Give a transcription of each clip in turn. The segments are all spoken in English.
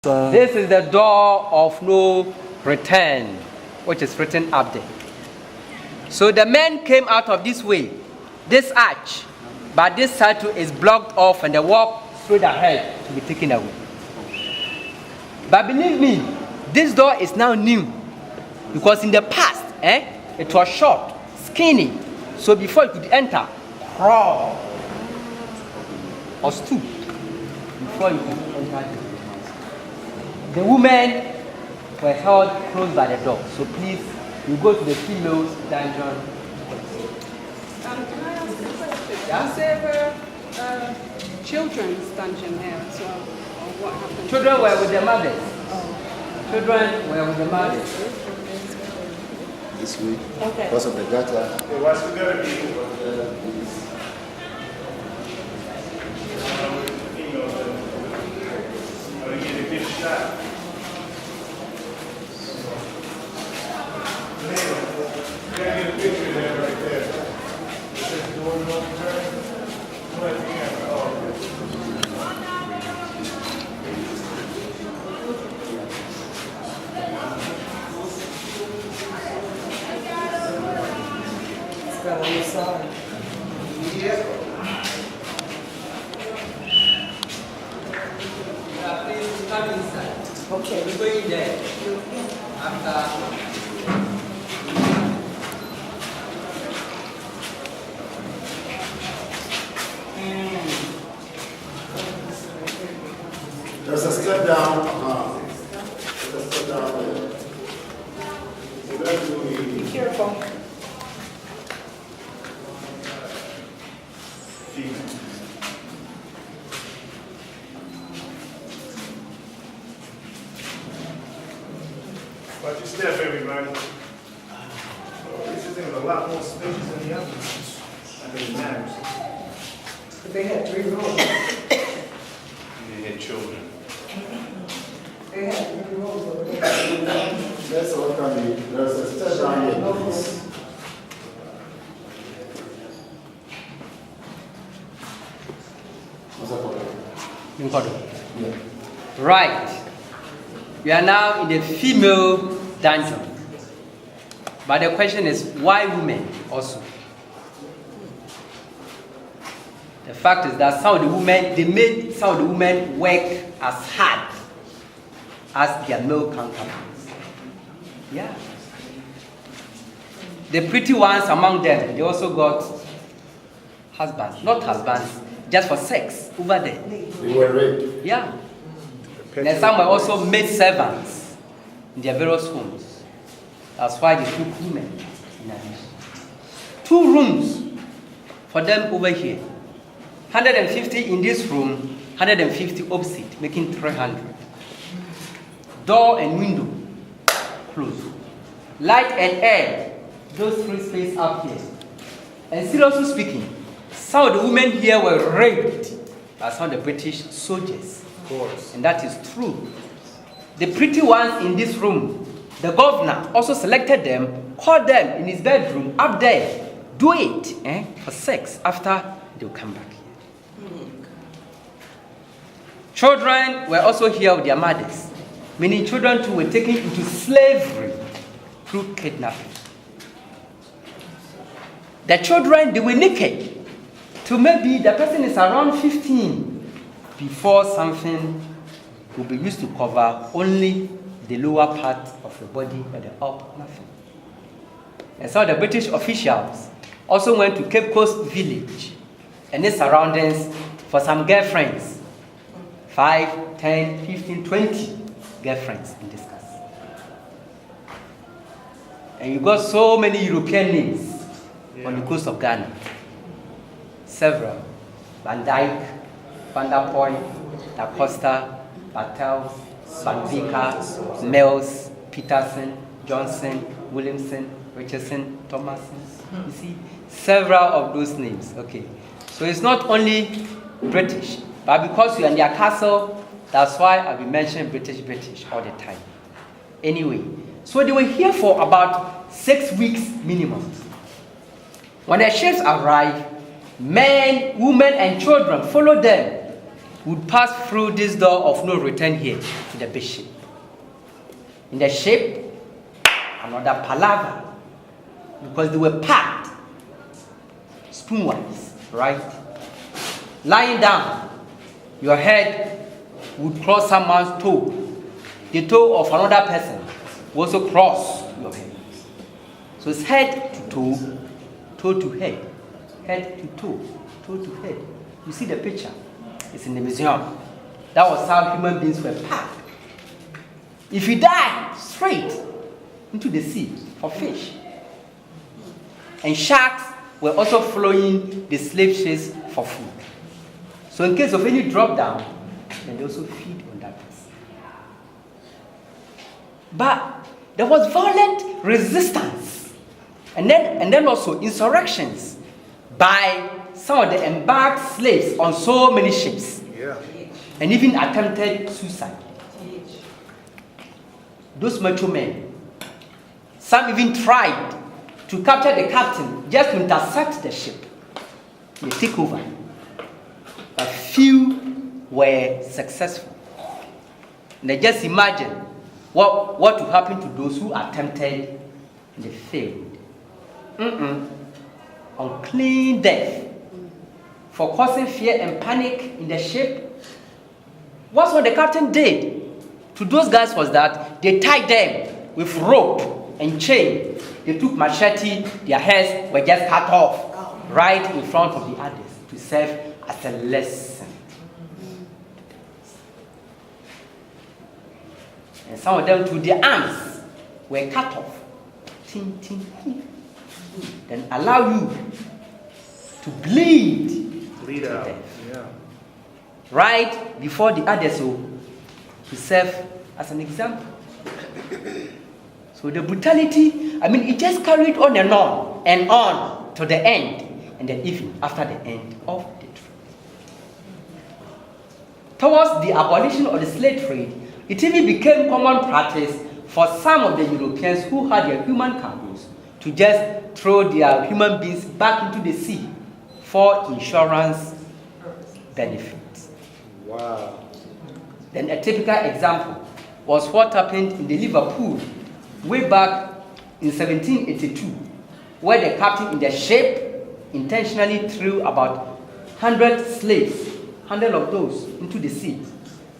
This is the door of no return, which is written up there. So the men came out of this way, this arch, but this side too is blocked off and they walk straight ahead to be taken away. But believe me, this door is now new, because in the past, it was short, skinny, so before you could enter, crawl or stoop before you could enter. The women were held close by the door. So please, you go to the females dungeon. Can I ask a question? Yeah? Is there a children's dungeon here as well? Or what happened? Children were with their mothers. Oh. Children were with the mothers. This week, Okay. because of the gutter. What's the gonna be? Please come inside. Okay. We go in there. After. There's a step down. There's a step down there. So where do we? Be careful. Watch your step, everybody. Oh, this is a lot more spacious than the other ones. I mean, it matters. But they had 3 rooms. They had children. They had 3 rooms over there. Let's look at the. There's a step down here, please. What's that for? Yeah. Right. We are now in the female dungeon. But the question is, why women also? The fact is that some of the women, they made some of the women work as hard as their male counterparts. Yeah. The pretty ones among them, they also got husbands. Not husbands, just for sex over there. They were raped. Yeah. And some were also maid servants in their various homes. That's why they took women in addition. 2 rooms for them over here. 150 in this room, 150 opposite, making 300. Door and window closed. Light and air, those 3 spaces up here. And seriously speaking, some of the women here were raped by some of the British soldiers. Of course. And that is true. The pretty ones in this room, the governor also selected them, called them in his bedroom up there, do it for sex after they'll come back here. Children were also here with their mothers, meaning children too were taken into slavery through kidnapping. The children, they were naked till maybe the person is around 15 before something will be used to cover only the lower part of the body and the up, nothing. And so the British officials also went to Cape Coast village and its surroundings for some girlfriends. 5, 10, 15, 20 girlfriends in this case. And you got so many European names on the coast of Ghana. Several. Van Dyke, Van der Poel, Da Costa, Bartels, Van Vika, Mills, Peterson, Johnson, Williamson, Richardson, Thomason. You see, several of those names. Okay. So it's not only British, but because you're in their castle, that's why I've been mentioning British all the time. Anyway, so they were here for about 6 weeks minimum. When the ships arrived, men, women, and children followed them would pass through this door of no return here to the big ship. In the ship, another palaver, because they were packed spoon-wise, right? Lying down, your head would cross someone's toe. The toe of another person will also cross your head. So it's head to toe, toe to head to toe, toe to head. You see the picture? It's in the museum. That was how human beings were packed. If you die, straight into the sea for fish. And sharks were also following the slave ships for food. So in case of any drop down, then they also feed on that person. But there was violent resistance, and then also insurrections by some of the embarked slaves on so many ships, and even attempted suicide. Those macho men, some even tried to capture the captain just to intercept the ship. They take over. But few were successful. Now just imagine what would happen to those who attempted and they failed. Unclean death for causing fear and panic in the ship. What the captain did to those guys was that they tied them with rope and chain. They took machete, their heads were just cut off right in front of the others to serve as a lesson. And some of them too, their arms were cut off. Then allow you to bleed out. death. Yeah. Right before the others to serve as an example. So the brutality, it just carried on and on to the end, and then even after the end of the trade. Towards the abolition of the slave trade, it even became common practice for some of the Europeans who had their human cargoes to just throw their human beings back into the sea for insurance benefits. Wow. Then a typical example was what happened in the Liverpool way back in 1782, where the captain in the ship intentionally threw about 100 slaves, 100 of those, into the sea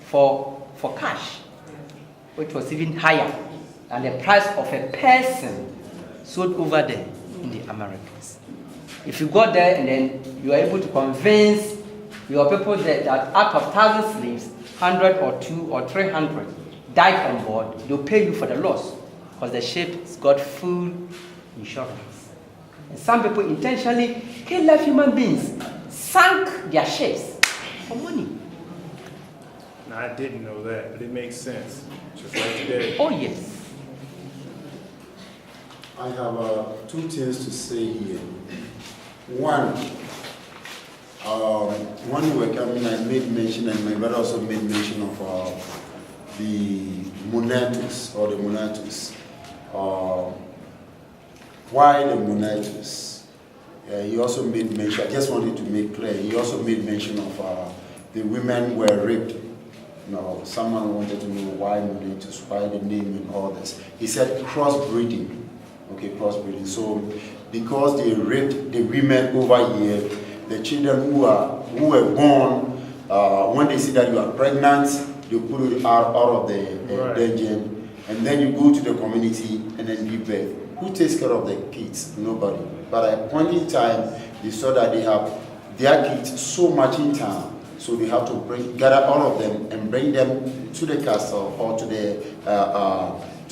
for cash, which was even higher than the price of a person sold over there in the Americas. If you got there and then you are able to convince your people that out of 1,000 slaves, 100 or 200 or 300 died on board, they'll pay you for the loss because the ship's got full insurance. And some people intentionally killed live human beings, sank their ships for money. Now, I didn't know that, but it makes sense. Just like today. Oh, yes. I have 2 things to say here. One, when you were coming, I made mention, and my brother also made mention of the monatus or the monatus. Why the monatus? He also made mention, I just wanted to make clear, he also made mention of the women were raped. Now, someone wanted to know why monatus, why the name and all this. He said crossbreeding. Okay, crossbreeding. So, because they raped the women over here, the children who were born, when they see that you are pregnant, they put it out of the danger, and then you go to the community and then give birth. Who takes care of the kids? Nobody. But at a point in time, they saw that they have their kids so much in town, so they have to gather all of them and bring them to the castle or to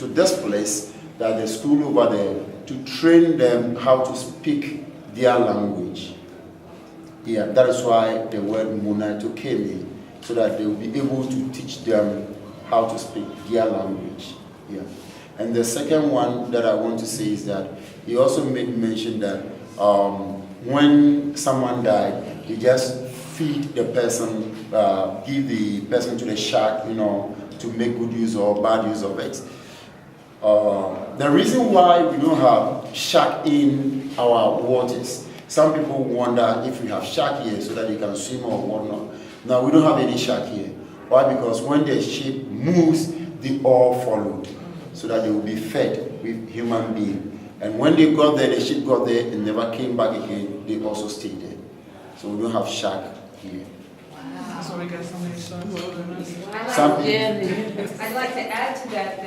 this place, that the school over there, to train them how to speak their language. Yeah, that is why the word monato came in, so that they will be able to teach them how to speak their language. Yeah. And the second one that I want to say is that he also made mention that when someone died, you just feed the person, give the person to the shark, to make good use or bad use of it. The reason why we don't have shark in our waters, some people wonder if we have shark here so that they can swim or whatnot. Now we don't have any shark here. Why? Because when the ship moves, they all follow, so that they will be fed with human beings. And when they got there, the ship got there and never came back again, they also stayed there. So we don't have shark here. That's why we got so many sharks over us. I'd like to add to that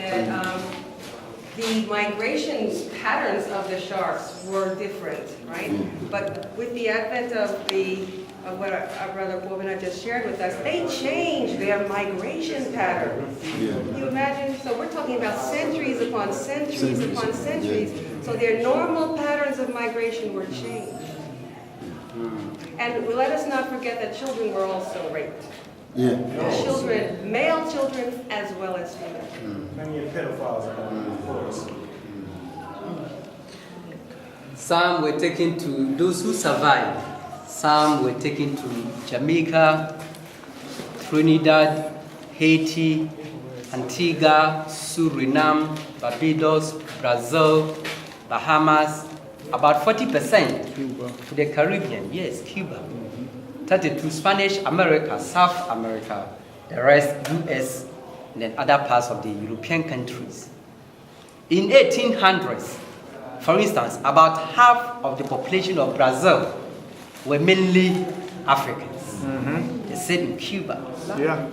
the migration patterns of the sharks were different, right? But with the advent of what our brother Bobina just shared with us, they changed their migration patterns. Can you imagine? So we're talking about centuries upon centuries upon centuries. So their normal patterns of migration were changed. And let us not forget that children were also raped. Children, male children as well as female. Many pedophiles are of course. Some were taken to, those who survived, some were taken to Jamaica, Trinidad, Haiti, Antigua, Suriname, Barbados, Brazil, Bahamas, about 40% to the Caribbean, yes, Cuba. 32 Spanish America, South America, the rest US, and then other parts of the European countries. In 1800s, for instance, about half of the population of Brazil were mainly Africans. The same in Cuba. Yeah.